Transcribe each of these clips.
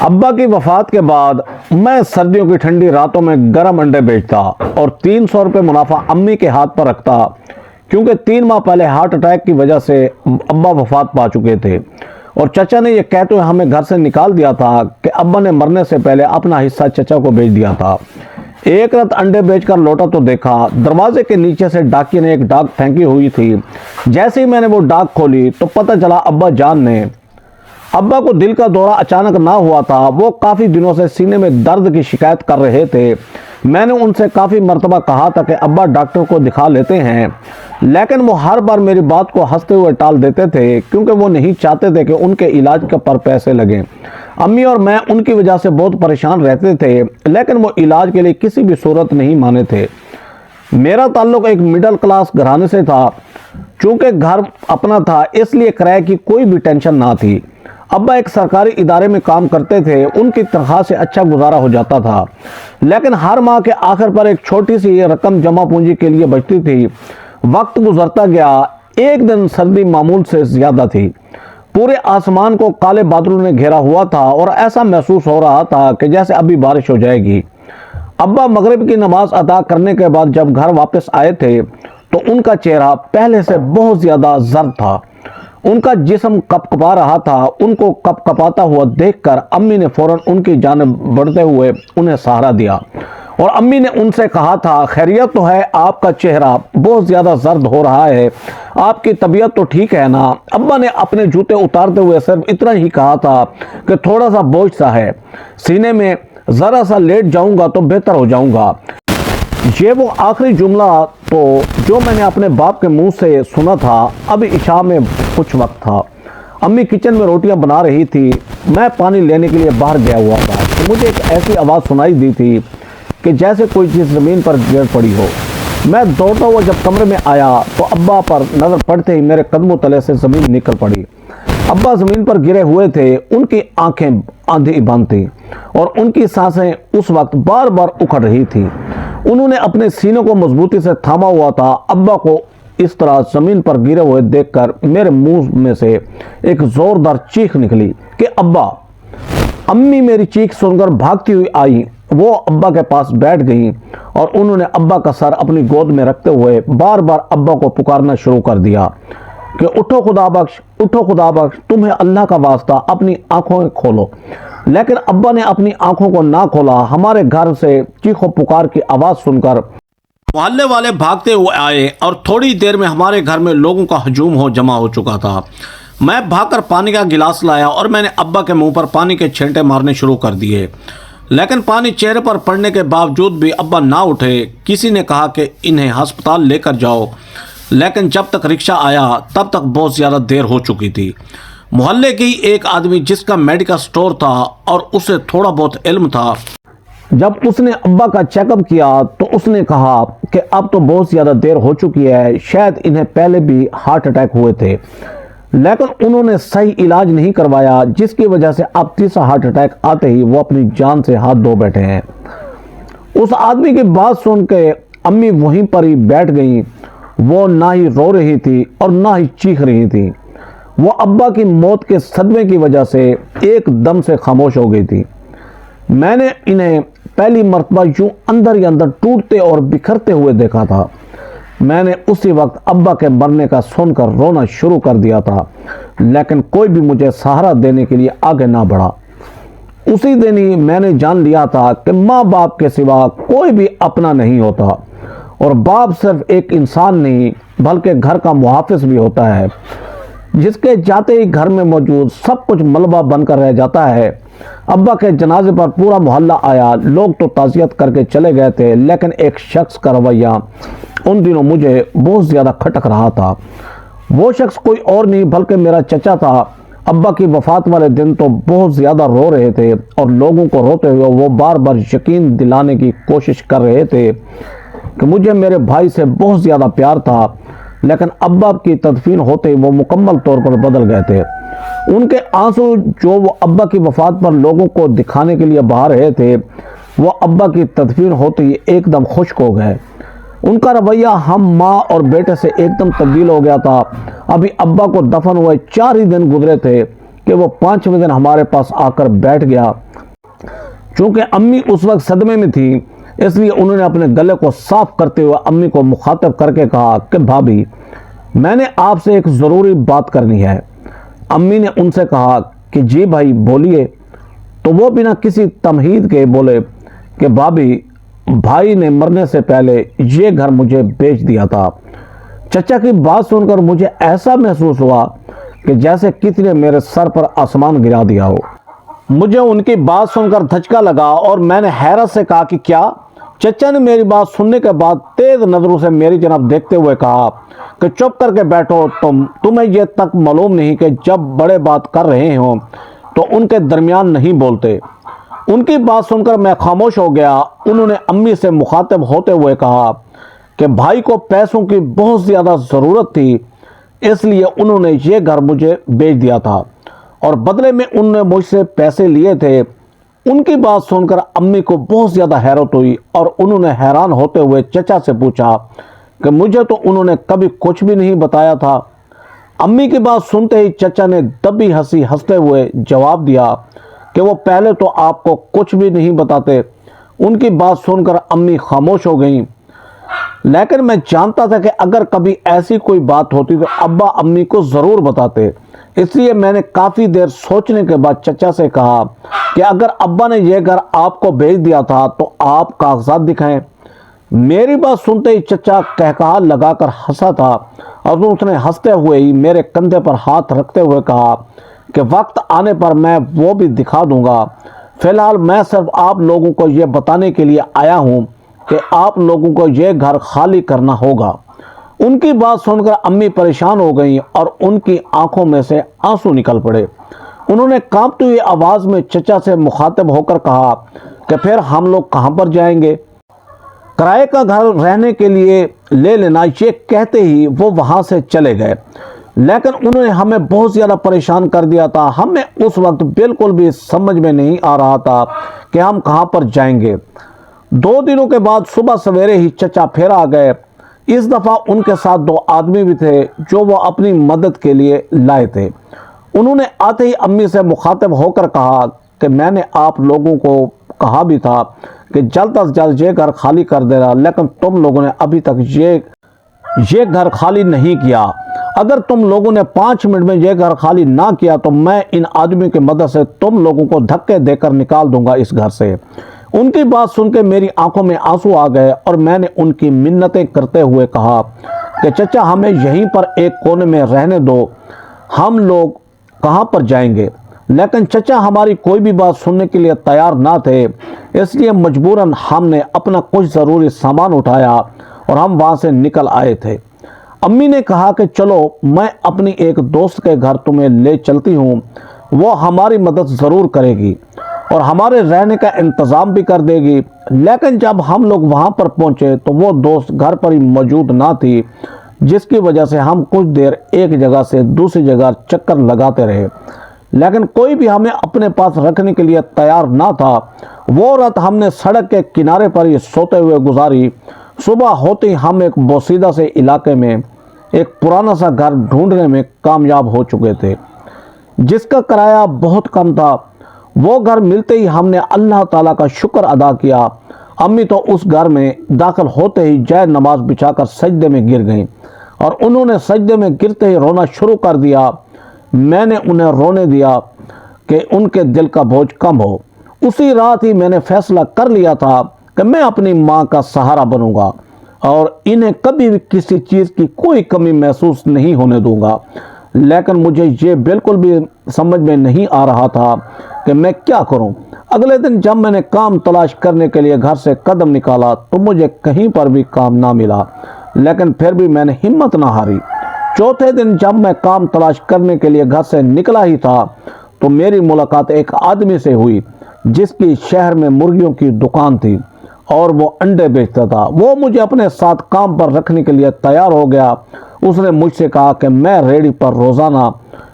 ابا کی وفات کے بعد میں سردیوں کی ٹھنڈی راتوں میں گرم انڈے بیچتا اور 300 روپے منافع امی کے ہاتھ پر رکھتا، کیونکہ 3 ماہ پہلے ہارٹ اٹیک کی وجہ سے ابا وفات پا چکے تھے اور چچا نے یہ کہتے ہوئے ہمیں گھر سے نکال دیا تھا کہ ابا نے مرنے سے پہلے اپنا حصہ چچا کو بیچ دیا تھا۔ ایک رات انڈے بیچ کر لوٹا تو دیکھا دروازے کے نیچے سے ڈاکیے نے ایک ڈاک پھینکی ہوئی تھی۔ جیسے ہی میں نے وہ ڈاک کھولی تو پتہ چلا ابا جان نے۔ ابا کو دل کا دورہ اچانک نہ ہوا تھا، وہ کافی دنوں سے سینے میں درد کی شکایت کر رہے تھے۔ میں نے ان سے کافی مرتبہ کہا تھا کہ ابا ڈاکٹر کو دکھا لیتے ہیں، لیکن وہ ہر بار میری بات کو ہنستے ہوئے ٹال دیتے تھے، کیونکہ وہ نہیں چاہتے تھے کہ ان کے علاج پر پیسے لگیں۔ امی اور میں ان کی وجہ سے بہت پریشان رہتے تھے، لیکن وہ علاج کے لیے کسی بھی صورت نہیں مانے تھے۔ میرا تعلق ایک مڈل کلاس گھرانے سے تھا، چونکہ گھر اپنا تھا اس لیے کرائے کی کوئی بھی ٹینشن نہ تھی۔ ابا ایک سرکاری ادارے میں کام کرتے تھے، ان کی تنخواہ سے اچھا گزارا ہو جاتا تھا، لیکن ہر ماہ کے آخر پر ایک چھوٹی سی رقم جمع پونجی کے لیے بچتی تھی۔ وقت گزرتا گیا، ایک دن سردی معمول سے زیادہ تھی، پورے آسمان کو کالے بادلوں نے گھیرا ہوا تھا اور ایسا محسوس ہو رہا تھا کہ جیسے ابھی بارش ہو جائے گی۔ ابا مغرب کی نماز ادا کرنے کے بعد جب گھر واپس آئے تھے تو ان کا چہرہ پہلے سے بہت زیادہ زرد تھا، ان کا جسم کپ کپا رہا تھا۔ ان کو کپ کپاتا ہوا دیکھ کر امی نے فوراً ان کی جانب بڑھتے ہوئے انہیں سہارا دیا اور امی نے ان سے کہا تھا، خیریت تو ہے؟ آپ کا چہرہ بہت زیادہ زرد ہو رہا ہے، آپ کی طبیعت تو ٹھیک ہے نا؟ ابا نے اپنے جوتے اتارتے ہوئے صرف اتنا ہی کہا تھا کہ تھوڑا سا بوجھ سا ہے سینے میں، ذرا سا لیٹ جاؤں گا تو بہتر ہو جاؤں گا۔ یہ وہ آخری جملہ تو جو میں نے اپنے باپ کے منہ سے سنا تھا۔ ابھی عشاء میں کچھ وقت تھا، امی کچن میں روٹیاں بنا رہی تھی، میں پانی لینے کے لیے باہر گیا ہوا تھا کہ مجھے ایک ایسی آواز سنائی دی تھی کہ جیسے کوئی چیز زمین پر گر پڑی ہو۔ میں دوڑتا ہوا جب کمرے میں آیا تو ابا پر نظر پڑتے ہی میرے قدموں تلے سے زمین نکل پڑی۔ ابا زمین پر گرے ہوئے تھے، ان کی آنکھیں آندھی بند تھیں اور ان کی سانسیں اس وقت بار بار اکھڑ رہی تھی۔ انہوں نے اپنے سینوں کو مضبوطی سے تھاما ہوا تھا۔ ابا کو اس طرح زمین پر گرے ہوئے دیکھ کر میرے منہ میں سے ایک زوردار چیخ نکلی کہ ابا! امی میری چیخ سن کر بھاگتی ہوئی آئی، وہ ابا کے پاس بیٹھ گئیں اور انہوں نے ابا کا سر اپنی گود میں رکھتے ہوئے بار بار ابا کو پکارنا شروع کر دیا کہ اٹھو خدا بخش، اٹھو خدا بخش، تمہیں اللہ کا واسطہ اپنی آنکھوں کھولو۔ لیکن ابا نے اپنی آنکھوں کو نہ کھولا۔ ہمارے گھر سے چیخ و پکار کی آواز سن کر محلے والے بھاگتے ہوئے آئے اور تھوڑی دیر میں ہمارے گھر میں لوگوں کا ہجوم جمع ہو چکا تھا۔ میں بھاگ کر پانی کا گلاس لایا اور میں نے ابا کے منہ پر پانی کے چھینٹے مارنے شروع کر دیے، لیکن پانی چہرے پر پڑنے کے باوجود بھی ابا نہ اٹھے۔ کسی نے کہا کہ انہیں ہسپتال لے کر جاؤ، لیکن جب تک رکشہ آیا تب تک بہت زیادہ دیر ہو چکی تھی۔ محلے کی ایک آدمی جس کا میڈیکل سٹور تھا اور اسے تھوڑا بہت علم تھا، جب اس نے ابا کا چیک اپ کیا تو اس نے کہا کہ اب تو بہت زیادہ دیر ہو چکی ہے، شاید انہیں پہلے بھی ہارٹ اٹیک ہوئے تھے، لیکن انہوں نے صحیح علاج نہیں کروایا، جس کی وجہ سے اب تیسرا ہارٹ اٹیک آتے ہی وہ اپنی جان سے ہاتھ دھو بیٹھے ہیں۔ اس آدمی کی بات سن کے امی وہیں پر ہی بیٹھ گئیں۔ وہ نہ ہی رو رہی تھی اور نہ ہی چیخ رہی تھی۔ وہ ابا کی موت کے صدمے کی وجہ سے ایک دم سے خاموش ہو گئی تھی۔ میں نے انہیں پہلی مرتبہ یوں اندر ہی اندر ٹوٹتے اور بکھرتے ہوئے دیکھا تھا۔ میں نے اسی وقت ابا کے مرنے کا سن کر رونا شروع کر دیا تھا، لیکن کوئی بھی مجھے سہارا دینے کے لیے آگے نہ بڑھا۔ اسی دن ہی میں نے جان لیا تھا کہ ماں باپ کے سوا کوئی بھی اپنا نہیں ہوتا، اور باپ صرف ایک انسان نہیں بلکہ گھر کا محافظ بھی ہوتا ہے، جس کے جاتے ہی گھر میں موجود سب کچھ ملبہ بن کر رہ جاتا ہے۔ ابا کے جنازے پر پورا محلہ آیا، لوگ تو تعزیت کر کے چلے گئے تھے، لیکن ایک شخص کا رویہ ان دنوں مجھے بہت زیادہ کھٹک رہا تھا۔ وہ شخص کوئی اور نہیں بلکہ میرا چچا تھا۔ ابا کی وفات والے دن تو بہت زیادہ رو رہے تھے اور لوگوں کو روتے ہوئے وہ بار بار یقین دلانے کی کوشش کر رہے تھے کہ مجھے میرے بھائی سے بہت زیادہ پیار تھا، لیکن ابا کی تدفین ہوتے ہی وہ مکمل طور پر بدل گئے تھے۔ ان کے آنسو جو وہ ابا کی وفات پر لوگوں کو دکھانے کے لیے بہا رہے تھے، وہ ابا کی تدفین ہوتے ہی ایک دم خشک ہو گئے۔ ان کا رویہ ہم ماں اور بیٹے سے ایک دم تبدیل ہو گیا تھا۔ ابھی ابا کو دفن ہوئے 4 ہی دن گزرے تھے کہ وہ 5ویں دن ہمارے پاس آ کر بیٹھ گیا۔ چونکہ امی اس وقت صدمے میں تھی، اس لیے انہوں نے اپنے گلے کو صاف کرتے ہوئے امی کو مخاطب کر کے کہا کہ بھابھی، میں نے آپ سے ایک ضروری بات کرنی ہے۔ امی نے ان سے کہا کہ جی بھائی بولیے۔ تو وہ بنا کسی تمہید کے بولے کہ بھابھی، بھائی نے مرنے سے پہلے یہ گھر مجھے بیچ دیا تھا۔ چچا کی بات سن کر مجھے ایسا محسوس ہوا کہ جیسے کسی نے میرے سر پر آسمان گرا دیا ہو۔ مجھے ان کی بات سن کر دھچکا لگا اور میں نے حیرت سے کہا کہ کیا؟ چچا نے میری بات سننے کے بعد تیز نظروں سے میری جانب دیکھتے ہوئے کہا کہ چپ کر کے بیٹھو، تمہیں یہ تک معلوم نہیں کہ جب بڑے بات کر رہے ہوں تو ان کے درمیان نہیں بولتے۔ ان کی بات سن کر میں خاموش ہو گیا۔ انہوں نے امی سے مخاطب ہوتے ہوئے کہا کہ بھائی کو پیسوں کی بہت زیادہ ضرورت تھی، اس لیے انہوں نے یہ گھر مجھے بیچ دیا تھا اور بدلے میں انہوں نے مجھ سے پیسے لیے تھے۔ ان کی بات سن کر امی کو بہت زیادہ حیرت ہوئی اور انہوں نے حیران ہوتے ہوئے چچا سے پوچھا کہ مجھے تو انہوں نے کبھی کچھ بھی نہیں بتایا تھا۔ امی کی بات سنتے ہی چچا نے دبی ہنسی ہنستے ہوئے جواب دیا کہ وہ پہلے تو آپ کو کچھ بھی نہیں بتاتے۔ ان کی بات سن کر امی خاموش ہو گئیں، لیکن میں جانتا تھا کہ اگر کبھی ایسی کوئی بات ہوتی تو ابا امی کو ضرور بتاتے۔ اس لیے میں نے کافی دیر سوچنے کے بعد چچا سے کہا کہ اگر ابا نے یہ گھر آپ کو بھیج دیا تھا تو آپ کاغذات دکھائیں۔ میری بات سنتے ہی چچا کہکہا لگا کر ہنسا تھا اور اس نے ہنستے ہوئے ہی میرے کندھے پر ہاتھ رکھتے ہوئے کہا کہ وقت آنے پر میں وہ بھی دکھا دوں گا، فی الحال میں صرف آپ لوگوں کو یہ بتانے کے لیے آیا ہوں کہ آپ لوگوں کو یہ گھر خالی کرنا ہوگا۔ ان کی بات سن کر امی پریشان ہو گئیں اور ان کی آنکھوں میں سے آنسو نکل پڑے۔ انہوں نے کانپتی ہوئی آواز میں چچا سے مخاطب ہو کر کہا کہ پھر ہم لوگ کہاں پر جائیں گے؟ کرائے کا گھر رہنے کے لیے لے لینا، یہ کہتے ہی وہ وہاں سے چلے گئے۔ لیکن انہوں نے ہمیں بہت زیادہ پریشان کر دیا تھا۔ ہمیں اس وقت بالکل بھی سمجھ میں نہیں آ رہا تھا کہ ہم کہاں پر جائیں گے۔ 2 دنوں کے بعد صبح سویرے ہی چچا پھر آ گئے۔ اس دفعہ ان کے ساتھ 2 آدمی بھی تھے جو وہ اپنی مدد کے لیے لائے تھے۔ انہوں نے آتے ہی امی سے مخاطب ہو کر کہا کہ میں نے آپ لوگوں کو کہا بھی تھا کہ جلد از جلد یہ گھر خالی کر دینا، لیکن تم لوگوں نے ابھی تک یہ گھر خالی نہیں کیا۔ اگر تم لوگوں نے 5 منٹ میں یہ گھر خالی نہ کیا تو میں ان آدمیوں کی مدد سے تم لوگوں کو دھکے دے کر نکال دوں گا اس گھر سے۔ ان کی بات سن کے میری آنکھوں میں آنسو آ گئے اور میں نے ان کی منتیں کرتے ہوئے کہا کہ چچا ہمیں یہیں پر ایک کونے میں رہنے دو، ہم لوگ کہاں پر جائیں گے؟ لیکن چچا ہماری کوئی بھی بات سننے کے لیے تیار نہ تھے، اس لیے مجبوراً ہم نے اپنا کچھ ضروری سامان اٹھایا اور ہم وہاں سے نکل آئے تھے۔ امی نے کہا کہ چلو میں اپنی ایک دوست کے گھر تمہیں لے چلتی ہوں، وہ ہماری مدد ضرور کرے گی اور ہمارے رہنے کا انتظام بھی کر دے گی۔ لیکن جب ہم لوگ وہاں پر پہنچے تو وہ دوست گھر پر ہی موجود نہ تھی، جس کی وجہ سے ہم کچھ دیر ایک جگہ سے دوسری جگہ چکر لگاتے رہے، لیکن کوئی بھی ہمیں اپنے پاس رکھنے کے لیے تیار نہ تھا۔ وہ رات ہم نے سڑک کے کنارے پر ہی سوتے ہوئے گزاری۔ صبح ہوتے ہی ہم ایک بوسیدہ سے علاقے میں ایک پرانا سا گھر ڈھونڈنے میں کامیاب ہو چکے تھے، جس کا کرایہ بہت کم تھا۔ وہ گھر ملتے ہی ہم نے اللہ تعالیٰ کا شکر ادا کیا۔ امی تو اس گھر میں داخل ہوتے ہی جائے نماز بچھا کر سجدے میں گر گئیں اور انہوں نے سجدے میں گرتے ہی رونا شروع کر دیا۔ میں نے انہیں رونے دیا کہ ان کے دل کا بوجھ کم ہو۔ اسی رات ہی میں نے فیصلہ کر لیا تھا کہ میں اپنی ماں کا سہارا بنوں گا اور انہیں کبھی بھی کسی چیز کی کوئی کمی محسوس نہیں ہونے دوں گا۔ لیکن مجھے یہ بالکل بھی سمجھ میں نہیں آ رہا تھا کہ میں کیا کروں۔ اگلے دن جب میں نے کام تلاش کرنے کے لیے گھر سے قدم نکالا تو مجھے کہیں پر بھی کام نہ ملا، لیکن پھر بھی میں نے ہمت نہ ہاری۔ چوتھے دن جب میں کام تلاش کرنے کے لیے گھر سے نکلا ہی تھا تو میری ملاقات ایک آدمی سے ہوئی جس کی شہر میں مرغیوں کی دکان تھی اور وہ انڈے بیچتا تھا۔ وہ مجھے اپنے ساتھ کام پر رکھنے کے لیے تیار ہو گیا۔ اس نے مجھ سے کہا کہ میں ریڑھی پر روزانہ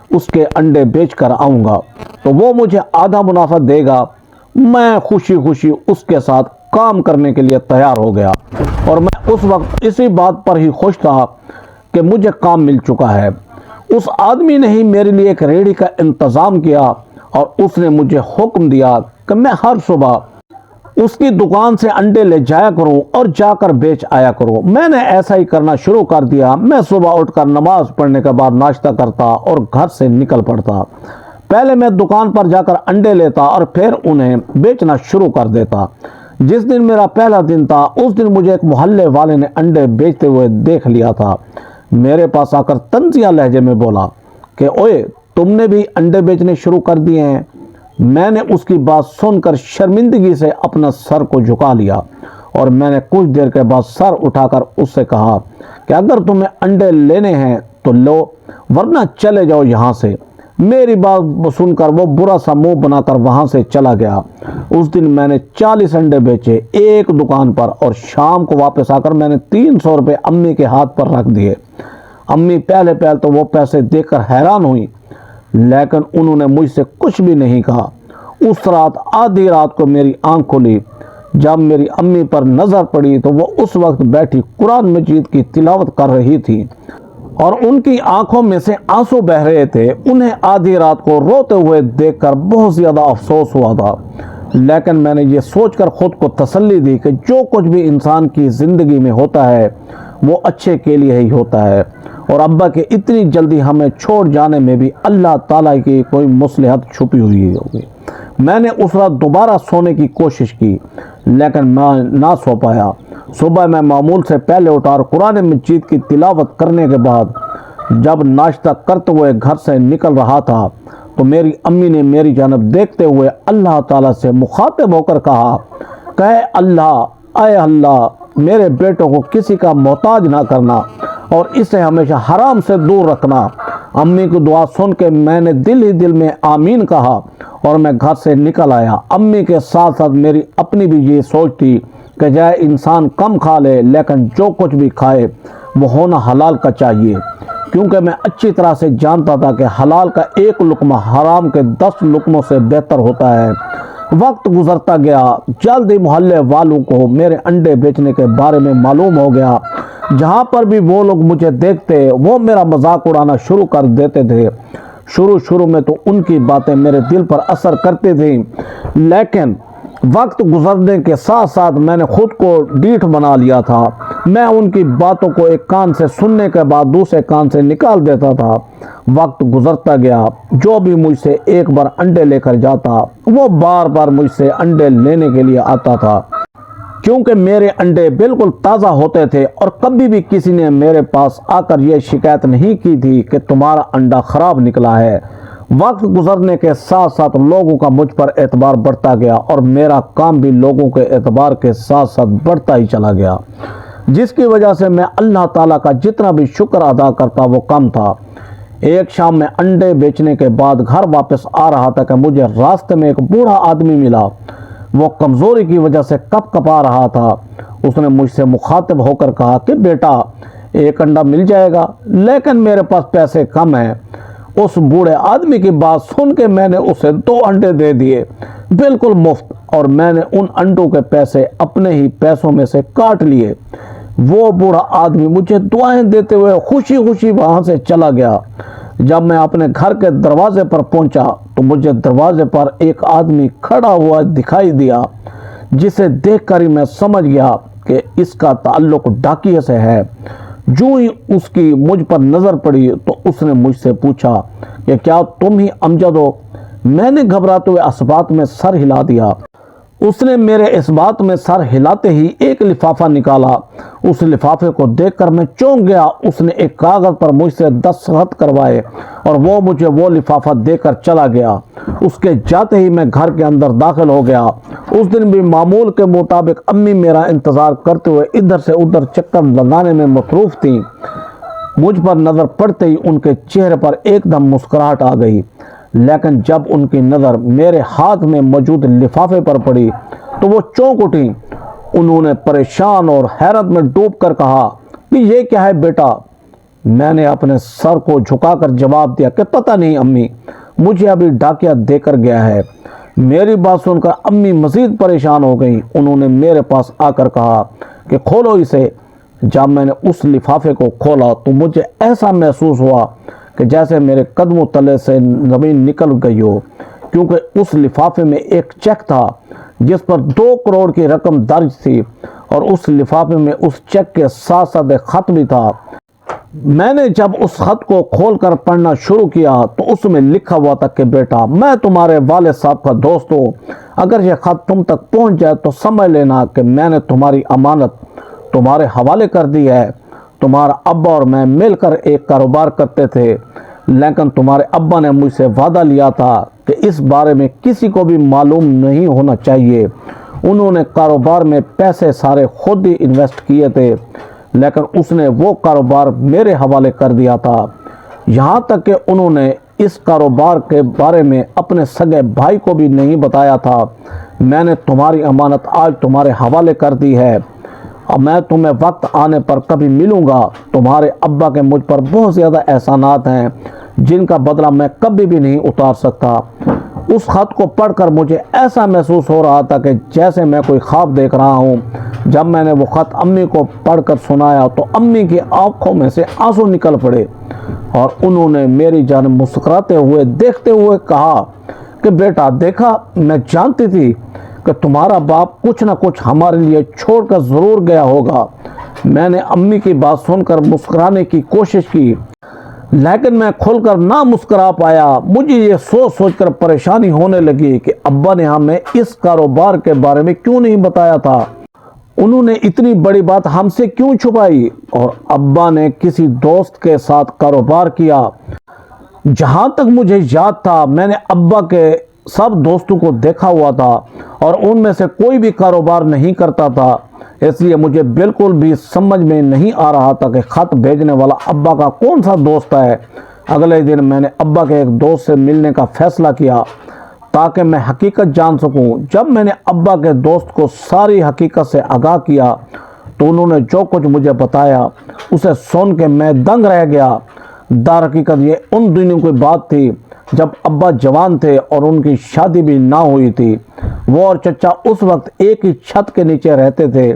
اس کے انڈے بیچ کر آؤں گا تو وہ مجھے آدھا منافع دے گا۔ میں خوشی خوشی اس کے ساتھ کام کرنے کے لیے تیار ہو گیا اور میں اس وقت اسی بات پر ہی خوش تھا کہ مجھے کام مل چکا ہے۔ اس آدمی نے ہی میرے لیے ایک ریڑھی کا انتظام کیا اور اس نے مجھے حکم دیا کہ میں ہر صبح اس کی دکان سے انڈے لے جایا کروں اور جا کر بیچ آیا کروں۔ میں نے ایسا ہی کرنا شروع کر دیا۔ میں صبح اٹھ کر نماز پڑھنے کے بعد ناشتہ کرتا اور گھر سے نکل پڑتا۔ پہلے میں دکان پر جا کر انڈے لیتا اور پھر انہیں بیچنا شروع کر دیتا۔ جس دن میرا پہلا دن تھا اس دن مجھے ایک محلے والے نے انڈے بیچتے ہوئے دیکھ لیا تھا۔ میرے پاس آ کر طنزیہ لہجے میں بولا کہ اوئے تم نے بھی انڈے بیچنے شروع کر دیے ہیں۔ میں نے اس کی بات سن کر شرمندگی سے اپنا سر کو جھکا لیا اور میں نے کچھ دیر کے بعد سر اٹھا کر اس سے کہا کہ اگر تمہیں انڈے لینے ہیں تو لو ورنہ چلے جاؤ یہاں سے۔ میری بات سن کر وہ برا سا منہ بنا کر وہاں سے چلا گیا۔ اس دن میں نے 40 انڈے بیچے ایک دکان پر اور شام کو واپس آ کر میں نے 300 روپے امی کے ہاتھ پر رکھ دیے۔ امی پہلے تو وہ پیسے دیکھ کر حیران ہوئی لیکن انہوں نے مجھ سے کچھ بھی نہیں کہا۔ اس رات آدھی رات کو میری آنکھ کھلی۔ جب میری امی پر نظر پڑی تو وہ اس وقت بیٹھی قرآن مجید کی تلاوت کر رہی تھی اور ان کی آنکھوں میں سے آنسو بہ رہے تھے۔ انہیں آدھی رات کو روتے ہوئے دیکھ کر بہت زیادہ افسوس ہوا تھا، لیکن میں نے یہ سوچ کر خود کو تسلی دی کہ جو کچھ بھی انسان کی زندگی میں ہوتا ہے وہ اچھے کے لیے ہی ہوتا ہے، اور ابا کے اتنی جلدی ہمیں چھوڑ جانے میں بھی اللہ تعالیٰ کی کوئی مصلحت چھپی ہوئی ہوگی۔ میں نے اس رات دوبارہ سونے کی کوشش کی لیکن میں نہ سو پایا۔ صبح میں معمول سے پہلے اٹھا اور قرآن مجید کی تلاوت کرنے کے بعد جب ناشتہ کرتے ہوئے گھر سے نکل رہا تھا تو میری امی نے میری جانب دیکھتے ہوئے اللہ تعالیٰ سے مخاطب ہو کر کہا کہ اے اللہ میرے بیٹوں کو کسی کا محتاج نہ کرنا اور اسے ہمیشہ حرام سے دور رکھنا۔ امی کی دعا سن کے میں نے دل ہی دل میں آمین کہا اور میں گھر سے نکل آیا۔ امی کے ساتھ ساتھ میری اپنی بھی یہ سوچ تھی کہ جائے انسان کم کھا لے لیکن جو کچھ بھی کھائے وہ ہونا حلال کا چاہیے، کیونکہ میں اچھی طرح سے جانتا تھا کہ حلال کا ایک لقمہ حرام کے 10 لقموں سے بہتر ہوتا ہے۔ وقت گزرتا گیا، جلد ہی محلے والوں کو میرے انڈے بیچنے کے بارے میں معلوم ہو گیا۔ جہاں پر بھی وہ لوگ مجھے دیکھتے وہ میرا مذاق اڑانا شروع کر دیتے تھے۔ شروع میں تو ان کی باتیں میرے دل پر اثر کرتی تھیں، لیکن وقت گزرنے کے ساتھ ساتھ میں نے خود کو ڈیٹھ بنا لیا تھا۔ میں ان کی باتوں کو ایک کان سے سننے کے بعد دوسرے کان سے نکال دیتا تھا۔ وقت گزرتا گیا، جو بھی مجھ سے ایک بار انڈے لے کر جاتا وہ بار بار مجھ سے انڈے لینے کے لیے آتا تھا، کیونکہ میرے انڈے بالکل تازہ ہوتے تھے اور کبھی بھی کسی نے میرے پاس آ کر یہ شکایت نہیں کی تھی کہ تمہارا انڈا خراب نکلا ہے۔ وقت گزرنے کے ساتھ ساتھ لوگوں کا مجھ پر اعتبار بڑھتا گیا اور میرا کام بھی لوگوں کے اعتبار کے ساتھ ساتھ بڑھتا ہی چلا گیا، جس کی وجہ سے میں اللہ تعالیٰ کا جتنا بھی شکر ادا کرتا وہ کم تھا۔ ایک شام میں انڈے بیچنے کے بعد گھر واپس آ رہا تھا کہ مجھے راستے میں ایک بوڑھا آدمی ملا۔ وہ کمزوری کی وجہ سے کپ کپا رہا تھا۔ اس نے مجھ سے مخاطب ہو کر کہا کہ بیٹا ایک انڈا مل جائے گا لیکن میرے پاس پیسے کم ہیں۔ اس بوڑھے آدمی کی بات سن کے میں نے اسے 2 انڈے دے دیے بالکل مفت، اور میں نے ان انڈوں کے پیسے اپنے ہی پیسوں میں سے کاٹ لیے۔ وہ بوڑھا آدمی مجھے دعائیں دیتے ہوئے خوشی خوشی وہاں سے چلا گیا۔ جب میں اپنے گھر کے دروازے پر پہنچا تو مجھے دروازے پر ایک آدمی کھڑا ہوا دکھائی دیا، جسے دیکھ کر ہی میں سمجھ گیا کہ اس کا تعلق ڈاکیے سے ہے۔ جو ہی اس کی مجھ پر نظر پڑی تو اس نے مجھ سے پوچھا کہ کیا تم ہی امجد ہو؟ میں نے گھبراتے ہوئے اس بات میں سر ہلا دیا۔ اس نے میرے اس بات میں سر ہلاتے ہی ایک لفافہ نکالا۔ اس لفافے کو دیکھ کر میں چونک گیا۔ اس نے ایک کاغذ پر مجھ سے دستخط کروائے اور وہ مجھے وہ لفافہ دے کر چلا گیا۔ اس کے جاتے ہی میں گھر کے اندر داخل ہو گیا۔ اس دن بھی معمول کے مطابق امی میرا انتظار کرتے ہوئے ادھر سے ادھر چکر لگانے میں مصروف تھیں۔ مجھ پر نظر پڑتے ہی ان کے چہرے پر ایک دم مسکراہٹ آ گئی، لیکن جب ان کی نظر میرے ہاتھ میں موجود لفافے پر پڑی تو وہ چونک اٹھی۔ انہوں نے پریشان اور حیرت میں ڈوب کر کہا کہ یہ کیا ہے بیٹا؟ میں نے اپنے سر کو جھکا کر جواب دیا کہ پتہ نہیں امی، مجھے ابھی ڈاکیا دے کر گیا ہے۔ میری بات سن کر امی مزید پریشان ہو گئی۔ انہوں نے میرے پاس آ کر کہا کہ کھولو اسے۔ جب میں نے اس لفافے کو کھولا تو مجھے ایسا محسوس ہوا کہ جیسے میرے قدموں تلے سے زمین نکل گئی ہو، کیونکہ اس لفافے میں ایک چیک تھا جس پر 2 کروڑ کی رقم درج تھی، اور اس لفافے میں اس چیک کے ساتھ ساتھ ایک خط بھی تھا۔ میں نے جب اس خط کو کھول کر پڑھنا شروع کیا تو اس میں لکھا ہوا تھا کہ بیٹا، میں تمہارے والد صاحب کا دوست ہوں، اگر یہ خط تم تک پہنچ جائے تو سمجھ لینا کہ میں نے تمہاری امانت تمہارے حوالے کر دی ہے۔ تمہارا ابا اور میں مل کر ایک کاروبار کرتے تھے، لیکن تمہارے ابا نے مجھ سے وعدہ لیا تھا کہ اس بارے میں کسی کو بھی معلوم نہیں ہونا چاہیے۔ انہوں نے کاروبار میں پیسے سارے خود ہی انویسٹ کیے تھے، لیکن اس نے وہ کاروبار میرے حوالے کر دیا تھا، یہاں تک کہ انہوں نے اس کاروبار کے بارے میں اپنے سگے بھائی کو بھی نہیں بتایا تھا۔ میں نے تمہاری امانت آج تمہارے حوالے کر دی ہے، اب میں تمہیں وقت آنے پر کبھی ملوں گا۔ تمہارے ابا کے مجھ پر بہت زیادہ احسانات ہیں جن کا بدلہ میں کبھی بھی نہیں اتار سکتا۔ اس خط کو پڑھ کر مجھے ایسا محسوس ہو رہا تھا کہ جیسے میں کوئی خواب دیکھ رہا ہوں۔ جب میں نے وہ خط امی کو پڑھ کر سنایا تو امی کی آنکھوں میں سے آنسو نکل پڑے، اور انہوں نے میری جانب مسکراتے ہوئے دیکھتے ہوئے کہا کہ بیٹا، دیکھا، میں جانتی تھی کہ تمہارا باپ کچھ نہ کچھ ہمارے لیے چھوڑ کر ضرور گیا ہوگا۔ میں نے امی کی بات سن کر مسکرانے کی کوشش کی، لیکن میں کھل کر نہ مسکرا پایا۔ مجھے یہ سوچ سوچ کر پریشانی ہونے لگی کہ ابا نے ہمیں اس کاروبار کے بارے میں کیوں نہیں بتایا تھا، انہوں نے اتنی بڑی بات ہم سے کیوں چھپائی، اور ابا نے کسی دوست کے ساتھ کاروبار کیا۔ جہاں تک مجھے یاد تھا میں نے ابا کے سب دوستوں کو دیکھا ہوا تھا اور ان میں سے کوئی بھی کاروبار نہیں کرتا تھا، اس لیے مجھے بالکل بھی سمجھ میں نہیں آ رہا تھا کہ خط بھیجنے والا ابا کا کون سا دوست ہے۔ اگلے دن میں نے ابا کے ایک دوست سے ملنے کا فیصلہ کیا تاکہ میں حقیقت جان سکوں۔ جب میں نے ابا کے دوست کو ساری حقیقت سے آگاہ کیا تو انہوں نے جو کچھ مجھے بتایا اسے سن کے میں دنگ رہ گیا۔ در حقیقت یہ ان دنوں کی بات تھی جب ابا جوان تھے اور ان کی شادی بھی نہ ہوئی تھی۔ وہ اور چچا اس وقت ایک ہی چھت کے نیچے رہتے تھے۔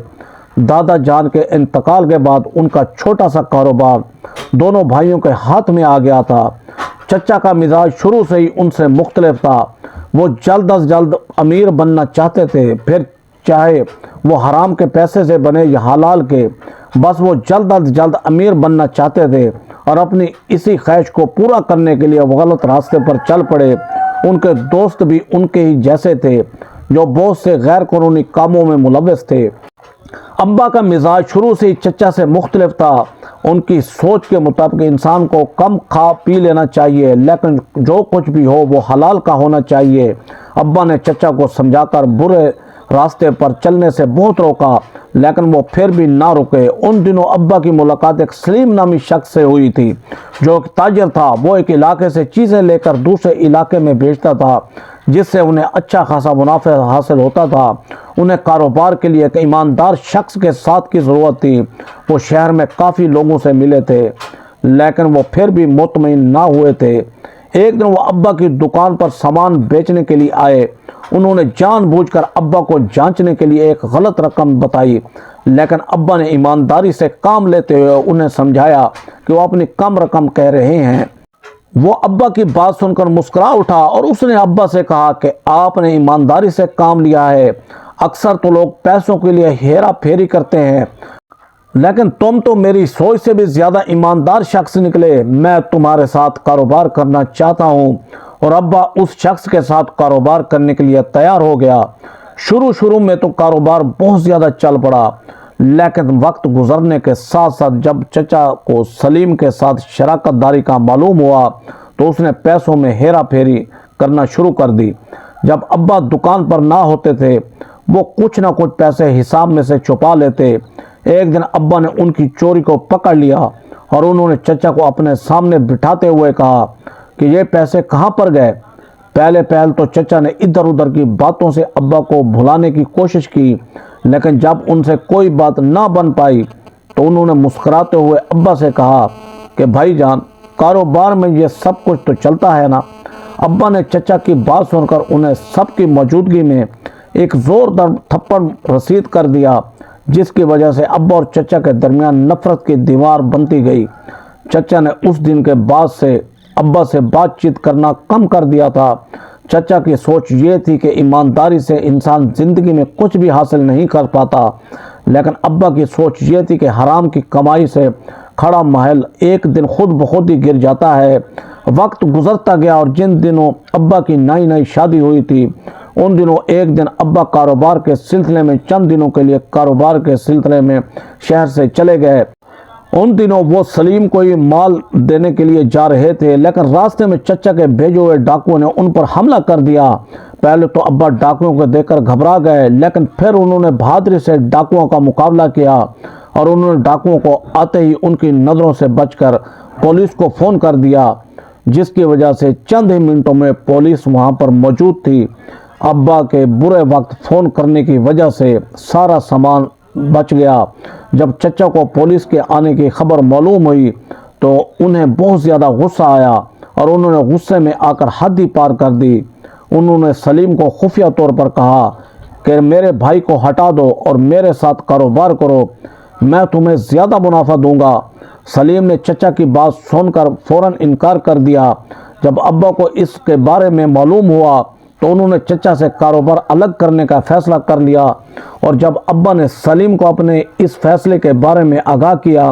دادا جان کے انتقال کے بعد ان کا چھوٹا سا کاروبار دونوں بھائیوں کے ہاتھ میں آ گیا تھا۔ چچا کا مزاج شروع سے ہی ان سے مختلف تھا، وہ جلد از جلد امیر بننا چاہتے تھے، پھر چاہے وہ حرام کے پیسے سے بنے یا حلال کے، بس وہ جلد از جلد امیر بننا چاہتے تھے، اور اپنی اسی خواہش کو پورا کرنے کے لیے وہ غلط راستے پر چل پڑے۔ ان کے دوست بھی ان کے ہی جیسے تھے جو بہت سے غیر قانونی کاموں میں ملوث تھے۔ ابا کا مزاج شروع سے ہی چچا سے مختلف تھا۔ ان کی سوچ کے مطابق انسان کو کم کھا پی لینا چاہیے، لیکن جو کچھ بھی ہو وہ حلال کا ہونا چاہیے۔ ابا نے چچا کو سمجھا کر برے راستے پر چلنے سے بہت روکا، لیکن وہ پھر بھی نہ رکے۔ ان دنوں ابا کی ملاقات ایک سلیم نامی شخص سے ہوئی تھی جو ایک تاجر تھا۔ وہ ایک علاقے سے چیزیں لے کر دوسرے علاقے میں بیچتا تھا، جس سے انہیں اچھا خاصا منافع حاصل ہوتا تھا۔ انہیں کاروبار کے لیے ایک ایماندار شخص کے ساتھ کی ضرورت تھی۔ وہ شہر میں کافی لوگوں سے ملے تھے، لیکن وہ پھر بھی مطمئن نہ ہوئے تھے۔ ایک دن وہ ابا کی دکان پر سامان بیچنے کے لیے آئے۔ انہوں نے جان بوجھ کر ابا کو جانچنے کے لیے ایک غلط رقم بتائی، لیکن ابا نے ایمانداری سے کام لیتے ہوئے انہیں سمجھایا کہ وہ اپنی کم رقم کہہ رہے ہیں۔ وہ ابا کی بات سن کر مسکرا اٹھا اور اس نے ابا سے کہا کہ آپ نے ایمانداری سے کام لیا ہے، اکثر تو لوگ پیسوں کے لیے ہیرا پھیری کرتے ہیں، لیکن تم تو میری سوچ سے بھی زیادہ ایماندار شخص نکلے۔ میں تمہارے ساتھ کاروبار کرنا چاہتا ہوں۔ اور ابا اس شخص کے ساتھ کاروبار کرنے کے لیے تیار ہو گیا۔ شروع میں تو کاروبار بہت زیادہ چل پڑا، لیکن وقت گزرنے کے ساتھ ساتھ جب چچا کو سلیم کے ساتھ شراکت داری کا معلوم ہوا تو اس نے پیسوں میں ہیرا پھیری کرنا شروع کر دی۔ جب ابا دکان پر نہ ہوتے تھے وہ کچھ نہ کچھ پیسے حساب میں سے چھپا لیتے۔ ایک دن ابا نے ان کی چوری کو پکڑ لیا اور انہوں نے چچا کو اپنے سامنے بٹھاتے ہوئے کہا کہ یہ پیسے کہاں پر گئے۔ پہل تو چچا نے ادھر ادھر کی باتوں سے ابا کو بھلانے کی کوشش کی، لیکن جب ان سے کوئی بات نہ بن پائی تو انہوں نے مسکراتے ہوئے ابا سے کہا کہ بھائی جان، کاروبار میں یہ سب کچھ تو چلتا ہے نا۔ ابا نے چچا کی بات سن کر انہیں سب کی موجودگی میں ایک زوردار تھپڑ رسید کر دیا، جس کی وجہ سے ابا اور چچا کے درمیان نفرت کی دیوار بنتی گئی۔ چچا نے اس دن کے بعد سے ابا سے بات چیت کرنا کم کر دیا تھا۔ چچا کی سوچ یہ تھی کہ ایمانداری سے انسان زندگی میں کچھ بھی حاصل نہیں کر پاتا، لیکن ابا کی سوچ یہ تھی کہ حرام کی کمائی سے کھڑا محل ایک دن خود بخود ہی گر جاتا ہے۔ وقت گزرتا گیا اور جن دنوں ابا کی نئی نئی شادی ہوئی تھی، ان دنوں ایک دن ابا کاروبار کے سلسلے میں چند دنوں کے لیے کاروبار کے سلسلے میں شہر سے چلے گئے۔ ان دنوں وہ سلیم کو ہی مال دینے کے لیے جا رہے تھے، لیکن راستے میں چچا کے بھیجے ہوئے ڈاکوؤں نے ان پر حملہ کر دیا۔ پہلے تو ابا ڈاکوؤں کو دیکھ کر گھبرا گئے، لیکن پھر انہوں نے بہادری سے ڈاکوؤں کا مقابلہ کیا اور انہوں نے ڈاکوؤں کو آتے ہی ان کی نظروں سے بچ کر پولیس کو فون کر دیا، جس کی وجہ سے چند ہی منٹوں میں پولیس وہاں پر موجود تھی۔ ابا کے برے وقت فون کرنے کی وجہ سے سارا سامان بچ گیا۔ جب چچا کو پولیس کے آنے کی خبر معلوم ہوئی تو انہیں بہت زیادہ غصہ آیا اور انہوں نے غصے میں آ کر حد ہی پار کر دی۔ انہوں نے سلیم کو خفیہ طور پر کہا کہ میرے بھائی کو ہٹا دو اور میرے ساتھ کاروبار کرو، میں تمہیں زیادہ منافع دوں گا۔ سلیم نے چچا کی بات سن کر فوراً انکار کر دیا۔ جب ابا کو اس کے بارے میں معلوم ہوا تو انہوں نے چچا سے کاروبار الگ کرنے کا فیصلہ کر لیا، اور جب ابا نے سلیم کو اپنے اس فیصلے کے بارے میں آگاہ کیا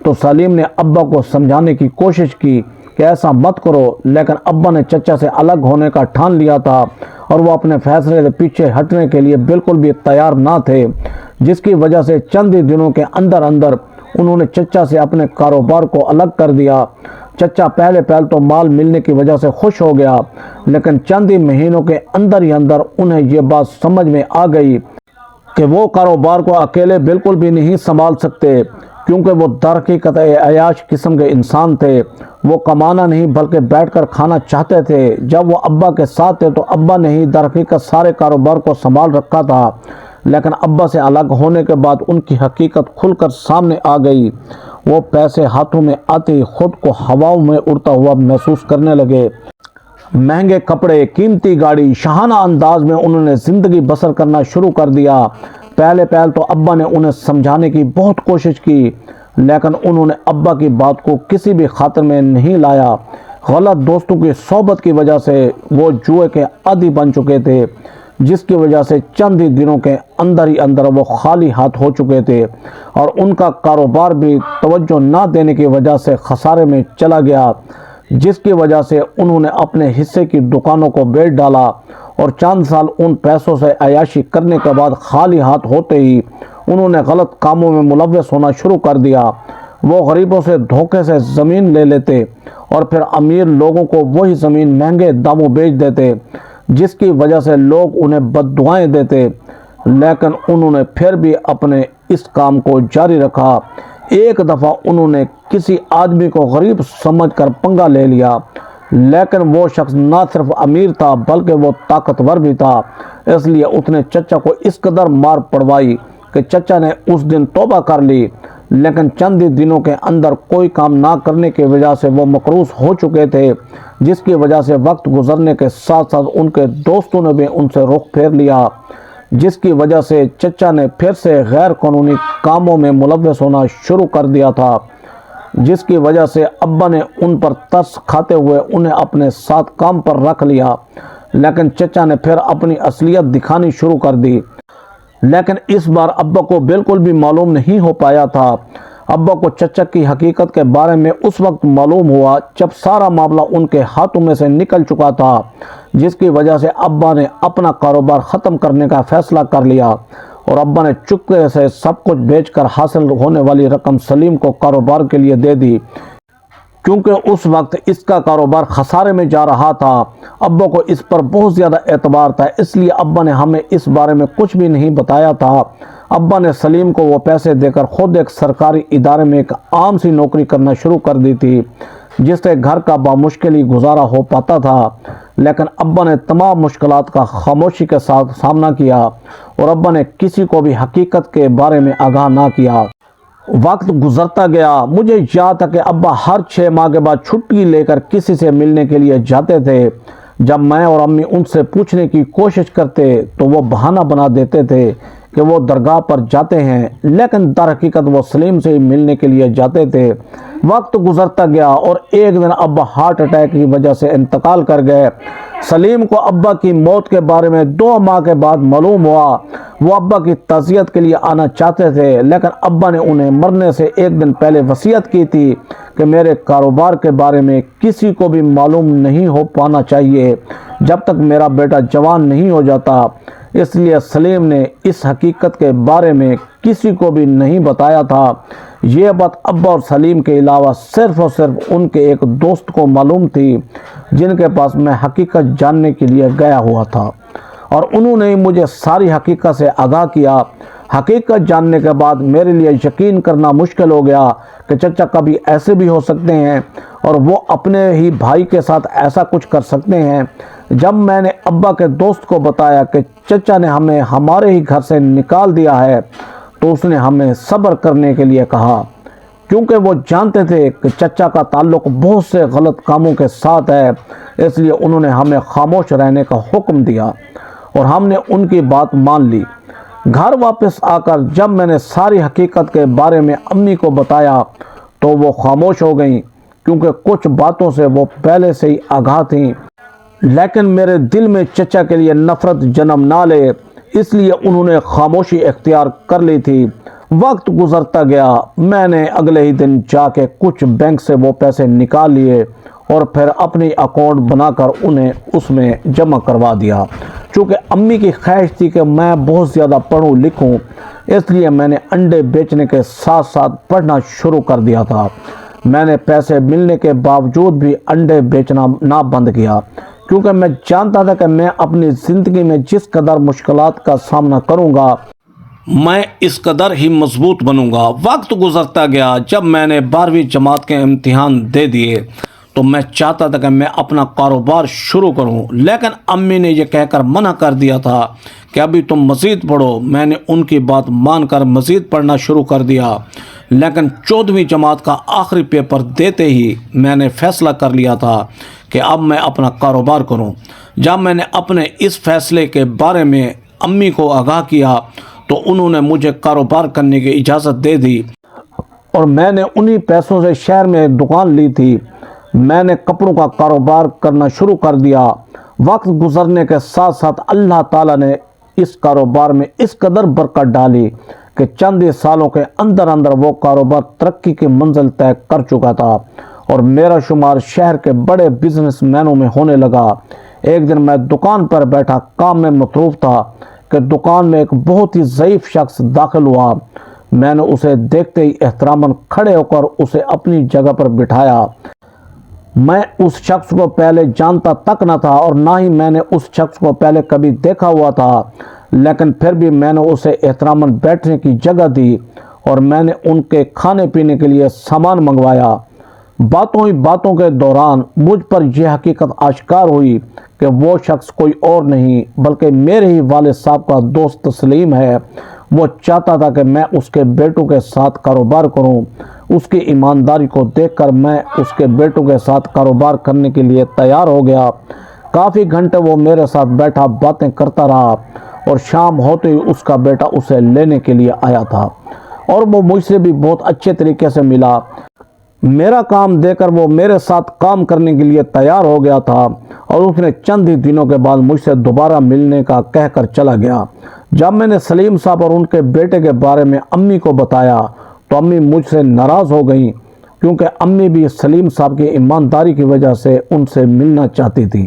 تو سلیم نے ابا کو سمجھانے کی کوشش کی کہ ایسا مت کرو، لیکن ابا نے چچا سے الگ ہونے کا ٹھان لیا تھا اور وہ اپنے فیصلے سے پیچھے ہٹنے کے لیے بالکل بھی تیار نہ تھے، جس کی وجہ سے چند ہی دنوں کے اندر انہوں نے چچا سے اپنے کاروبار کو الگ کر دیا۔ چچا پہلے تو مال ملنے کی وجہ سے خوش ہو گیا، لیکن چند ہی مہینوں کے اندر انہیں یہ بات سمجھ میں آ گئی کہ وہ کاروبار کو اکیلے بالکل بھی نہیں سنبھال سکتے، کیونکہ وہ درحقیقت عیاش قسم کے انسان تھے۔ وہ کمانا نہیں بلکہ بیٹھ کر کھانا چاہتے تھے۔ جب وہ ابا کے ساتھ تھے تو ابا نے ہی درحقیقت سارے کاروبار کو سنبھال رکھا تھا، لیکن ابا سے الگ ہونے کے بعد ان کی حقیقت کھل کر سامنے آ گئی۔ وہ پیسے ہاتھوں میں آتے ہی خود کو ہواؤں میں اڑتا ہوا محسوس کرنے لگے۔ مہنگے کپڑے، قیمتی گاڑی، شاہانہ انداز میں انہوں نے زندگی بسر کرنا شروع کر دیا۔ پہلے تو ابا نے انہیں سمجھانے کی بہت کوشش کی، لیکن انہوں نے ابا کی بات کو کسی بھی خاطر میں نہیں لایا۔ غلط دوستوں کی صحبت کی وجہ سے وہ جوئے کے عادی بن چکے تھے، جس کی وجہ سے چند ہی دنوں کے اندر وہ خالی ہاتھ ہو چکے تھے، اور ان کا کاروبار بھی توجہ نہ دینے کی وجہ سے خسارے میں چلا گیا، جس کی وجہ سے انہوں نے اپنے حصے کی دکانوں کو بیچ ڈالا، اور چند سال ان پیسوں سے عیاشی کرنے کے بعد خالی ہاتھ ہوتے ہی انہوں نے غلط کاموں میں ملوث ہونا شروع کر دیا۔ وہ غریبوں سے دھوکے سے زمین لے لیتے اور پھر امیر لوگوں کو وہی زمین مہنگے داموں بیچ دیتے، جس کی وجہ سے لوگ انہیں بد دعائیں دیتے، لیکن انہوں نے پھر بھی اپنے اس کام کو جاری رکھا۔ ایک دفعہ انہوں نے کسی آدمی کو غریب سمجھ کر پنگا لے لیا، لیکن وہ شخص نہ صرف امیر تھا بلکہ وہ طاقتور بھی تھا، اس لیے اس نے چچا کو اس قدر مار پڑوائی کہ چچا نے اس دن توبہ کر لی، لیکن چند ہی دنوں کے اندر کوئی کام نہ کرنے کی وجہ سے وہ مقروض ہو چکے تھے، جس کی وجہ سے وقت گزرنے کے ساتھ ساتھ ان کے دوستوں نے بھی ان سے رخ پھیر لیا، جس کی وجہ سے چچا نے پھر سے غیر قانونی کاموں میں ملوث ہونا شروع کر دیا تھا، جس کی وجہ سے ابا نے ان پر ترس کھاتے ہوئے انہیں اپنے ساتھ کام پر رکھ لیا، لیکن چچا نے پھر اپنی اصلیت دکھانی شروع کر دی۔ لیکن اس بار ابا کو بالکل بھی معلوم نہیں ہو پایا تھا۔ ابا کو چچا کی حقیقت کے بارے میں اس وقت معلوم ہوا جب سارا معاملہ ان کے ہاتھوں میں سے نکل چکا تھا، جس کی وجہ سے ابا نے اپنا کاروبار ختم کرنے کا فیصلہ کر لیا، اور ابا نے چپکے سے سب کچھ بیچ کر حاصل ہونے والی رقم سلیم کو کاروبار کے لیے دے دی، کیونکہ اس وقت اس کا کاروبار خسارے میں جا رہا تھا۔ ابا کو اس پر بہت زیادہ اعتبار تھا، اس لیے ابا نے ہمیں اس بارے میں کچھ بھی نہیں بتایا تھا۔ ابا نے سلیم کو وہ پیسے دے کر خود ایک سرکاری ادارے میں ایک عام سی نوکری کرنا شروع کر دی تھی، جس سے گھر کا بامشکل ہی گزارا ہو پاتا تھا، لیکن ابا نے تمام مشکلات کا خاموشی کے ساتھ سامنا کیا، اور ابا نے کسی کو بھی حقیقت کے بارے میں آگاہ نہ کیا۔ وقت گزرتا گیا۔ مجھے یاد تھا کہ ابا ہر 6 ماہ کے بعد چھٹی لے کر کسی سے ملنے کے لیے جاتے تھے۔ جب میں اور امی ان سے پوچھنے کی کوشش کرتے تو وہ بہانہ بنا دیتے تھے کہ وہ درگاہ پر جاتے ہیں، لیکن در حقیقت وہ سلیم سے ملنے کے لیے جاتے تھے۔ وقت گزرتا گیا اور ایک دن ابا ہارٹ اٹیک کی وجہ سے انتقال کر گئے۔ سلیم کو ابا کی موت کے بارے میں 2 ماہ کے بعد معلوم ہوا۔ وہ ابا کی تعزیت کے لیے آنا چاہتے تھے، لیکن ابا نے انہیں مرنے سے ایک دن پہلے وصیت کی تھی کہ میرے کاروبار کے بارے میں کسی کو بھی معلوم نہیں ہو پانا چاہیے جب تک میرا بیٹا جوان نہیں ہو جاتا۔ اس لیے سلیم نے اس حقیقت کے بارے میں کسی کو بھی نہیں بتایا تھا۔ یہ بات ابا اور سلیم کے علاوہ صرف اور صرف ان کے ایک دوست کو معلوم تھی، جن کے پاس میں حقیقت جاننے کے لیے گیا ہوا تھا، اور انہوں نے مجھے ساری حقیقت سے آگاہ کیا۔ حقیقت جاننے کے بعد میرے لیے یقین کرنا مشکل ہو گیا کہ چچا کبھی ایسے بھی ہو سکتے ہیں اور وہ اپنے ہی بھائی کے ساتھ ایسا کچھ کر سکتے ہیں۔ جب میں نے ابا کے دوست کو بتایا کہ چچا نے ہمیں ہمارے ہی گھر سے نکال دیا ہے، تو اس نے ہمیں صبر کرنے کے لیے کہا، کیونکہ وہ جانتے تھے کہ چچا کا تعلق بہت سے غلط کاموں کے ساتھ ہے۔ اس لیے انہوں نے ہمیں خاموش رہنے کا حکم دیا اور ہم نے ان کی بات مان لی۔ گھر واپس آ کر جب میں نے ساری حقیقت کے بارے میں امی کو بتایا تو وہ خاموش ہو گئیں، کیونکہ کچھ باتوں سے وہ پہلے سے ہی آگاہ تھیں، لیکن میرے دل میں چچا کے لیے نفرت جنم نہ لے، اس لیے انہوں نے خاموشی اختیار کر لی تھی۔ وقت گزرتا گیا، میں نے اگلے ہی دن جا کے کچھ بینک سے وہ پیسے نکال لیے اور پھر اپنی اکاؤنٹ بنا کر انہیں اس میں جمع کروا دیا۔ چونکہ امی کی خواہش تھی کہ میں بہت زیادہ پڑھوں لکھوں، اس لیے میں نے انڈے بیچنے کے ساتھ ساتھ پڑھنا شروع کر دیا تھا۔ میں نے پیسے ملنے کے باوجود بھی انڈے بیچنا نہ بند کیا، کیونکہ میں جانتا تھا کہ میں اپنی زندگی میں جس قدر مشکلات کا سامنا کروں گا، میں اس قدر ہی مضبوط بنوں گا۔ وقت گزرتا گیا، جب میں نے 12ویں جماعت کے امتحان دے دیے تو میں چاہتا تھا کہ میں اپنا کاروبار شروع کروں، لیکن امی نے یہ کہہ کر منع کر دیا تھا کہ ابھی تم مزید پڑھو۔ میں نے ان کی بات مان کر مزید پڑھنا شروع کر دیا، لیکن 14ویں جماعت کا آخری پیپر دیتے ہی میں نے فیصلہ کر لیا تھا کہ اب میں اپنا کاروبار کروں۔ جب میں نے اپنے اس فیصلے کے بارے میں امی کو آگاہ کیا تو انہوں نے مجھے کاروبار کرنے کی اجازت دے دی، اور میں نے انہی پیسوں سے شہر میں دکان لی تھی۔ میں نے کپڑوں کا کاروبار کرنا شروع کر دیا۔ وقت گزرنے کے ساتھ ساتھ اللہ تعالیٰ نے اس کاروبار میں اس قدر برکت ڈالی کہ چند ہی سالوں کے اندر اندر وہ کاروبار ترقی کی منزل طے کر چکا تھا اور میرا شمار شہر کے بڑے بزنس مینوں میں ہونے لگا۔ ایک دن میں دکان پر بیٹھا کام میں مصروف تھا کہ دکان میں ایک بہت ہی ضعیف شخص داخل ہوا۔ میں نے اسے دیکھتے ہی احتراماً کھڑے ہو کر اسے اپنی جگہ پر بٹھایا۔ میں اس شخص کو پہلے جانتا تک نہ تھا اور نہ ہی میں نے اس شخص کو پہلے کبھی دیکھا ہوا تھا، لیکن پھر بھی میں نے اسے احتراماً بیٹھنے کی جگہ دی اور میں نے ان کے کھانے پینے کے لیے سامان منگوایا۔ باتوں ہی باتوں کے دوران مجھ پر یہ حقیقت آشکار ہوئی کہ وہ شخص کوئی اور نہیں بلکہ میرے ہی والد صاحب کا دوست سلیم ہے۔ وہ چاہتا تھا کہ میں اس کے بیٹوں کے ساتھ کاروبار کروں۔ اس کی ایمانداری کو دیکھ کر میں اس کے بیٹوں کے ساتھ کاروبار کرنے کے لیے تیار ہو گیا۔ کافی گھنٹے وہ میرے ساتھ بیٹھا باتیں کرتا رہا اور شام ہوتے ہی اس کا بیٹا اسے لینے کے لیے آیا تھا اور وہ مجھ سے بھی بہت اچھے طریقے سے ملا۔ میرا کام دے کر وہ میرے ساتھ کام کرنے کے لیے تیار ہو گیا تھا اور اس نے چند ہی دنوں کے بعد مجھ سے دوبارہ ملنے کا کہہ کر چلا گیا۔ جب میں نے سلیم صاحب اور ان کے بیٹے کے بارے میں امی کو بتایا تو امی مجھ سے ناراض ہو گئیں، کیونکہ امی بھی سلیم صاحب کی ایمانداری کی وجہ سے ان سے ملنا چاہتی تھی،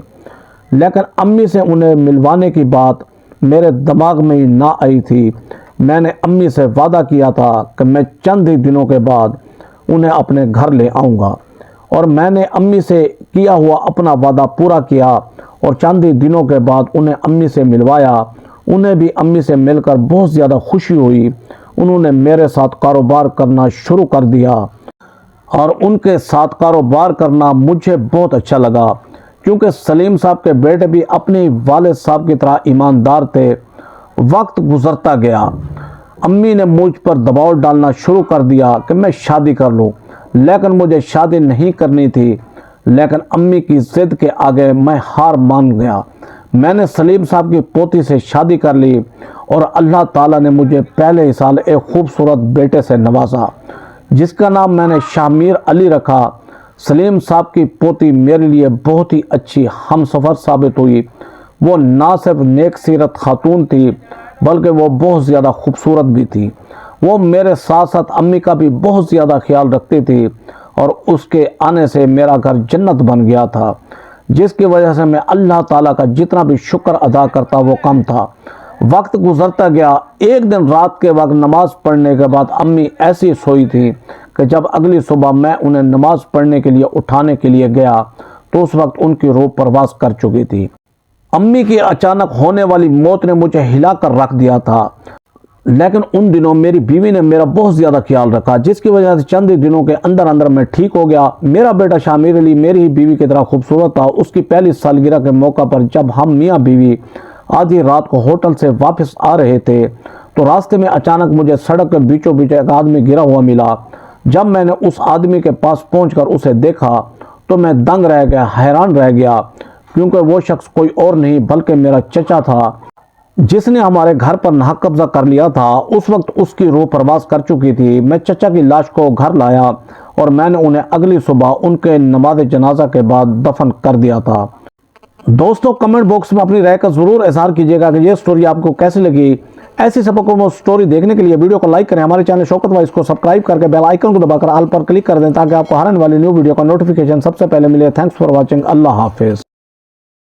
لیکن امی سے انہیں ملوانے کی بات میرے دماغ میں ہی نہ آئی تھی۔ میں نے امی سے وعدہ کیا تھا کہ میں چند ہی دنوں کے بعد انہیں اپنے گھر لے آؤں گا، اور میں نے امی سے کیا ہوا اپنا وعدہ پورا کیا اور چند ہی دنوں کے بعد انہیں امی سے ملوایا۔ انہیں بھی امی سے مل کر بہت زیادہ خوشی ہوئی۔ انہوں نے میرے ساتھ کاروبار کرنا شروع کر دیا اور ان کے ساتھ کاروبار کرنا مجھے بہت اچھا لگا، کیونکہ سلیم صاحب کے بیٹے بھی اپنے والد صاحب کی طرح ایماندار تھے۔ وقت گزرتا گیا، امی نے مجھ پر دباؤ ڈالنا شروع کر دیا کہ میں شادی کر لوں، لیکن مجھے شادی نہیں کرنی تھی۔ لیکن امی کی ضد کے آگے میں ہار مان گیا۔ میں نے سلیم صاحب کی پوتی سے شادی کر لی اور اللہ تعالیٰ نے مجھے پہلے ہی سال ایک خوبصورت بیٹے سے نوازا۔ جس کا نام میں نے شامیر علی رکھا۔ سلیم صاحب کی پوتی میرے لیے بہت ہی اچھی ہم سفر ثابت ہوئی۔ وہ نہ صرف نیک سیرت خاتون تھی بلکہ وہ بہت زیادہ خوبصورت بھی تھی۔ وہ میرے ساتھ ساتھ امی کا بھی بہت زیادہ خیال رکھتی تھی اور اس کے آنے سے میرا گھر جنت بن گیا تھا، جس کی وجہ سے میں اللہ تعالیٰ کا جتنا بھی شکر ادا کرتا وہ کم تھا۔ وقت گزرتا گیا۔ ایک دن رات کے وقت نماز پڑھنے کے بعد امی ایسی سوئی تھی کہ جب اگلی صبح میں انہیں نماز پڑھنے کے لیے اٹھانے کے لیے گیا تو اس وقت ان کی روح پرواز کر چکی تھی۔ امی کی اچانک ہونے والی موت نے مجھے ہلا کر رکھ دیا تھا، لیکن ان دنوں میری بیوی نے میرا بہت زیادہ خیال رکھا، جس کی وجہ سے چند ہی دنوں کے اندر اندر میں ٹھیک ہو گیا۔ میرا بیٹا شامیر علی میری ہی بیوی کی طرح خوبصورت تھا۔ اس کی پہلی سالگرہ کے موقع پر جب ہم میاں بیوی آدھی رات کو ہوٹل سے واپس آ رہے تھے تو راستے میں اچانک مجھے سڑک کے بیچوں بیچ ایک آدمی گرا ہوا ملا۔ جب میں نے اس آدمی کے پاس پہنچ کر اسے دیکھا تو میں دنگ رہ گیا، حیران رہ گیا، کیونکہ وہ شخص کوئی اور نہیں بلکہ میرا چچا تھا جس نے ہمارے گھر پر ناحق قبضہ کر لیا تھا۔ اس وقت اس کی روح پرواز کر چکی تھی۔ میں چچا کی لاش کو گھر لایا اور میں نے انہیں اگلی صبح ان کے نماز جنازہ کے بعد دفن کر دیا تھا۔ دوستو کمنٹ باکس میں اپنی رائے کا ضرور اظہار کیجیے گا کہ یہ سٹوری آپ کو کیسی لگی۔ ایسی سبق سٹوری دیکھنے کے لیے ویڈیو کو لائک کریں، ہمارے چینل شوکت وائس کو سبسکرائب کر کے بیل آئیکن کو دبا کر آل پر کلک کر دیں تاکہ آپ کو ہر آنے والی نیو ویڈیو کا نوٹیفیکیشن سب سے پہلے ملے۔ Thanks for watching. اللہ حافظ۔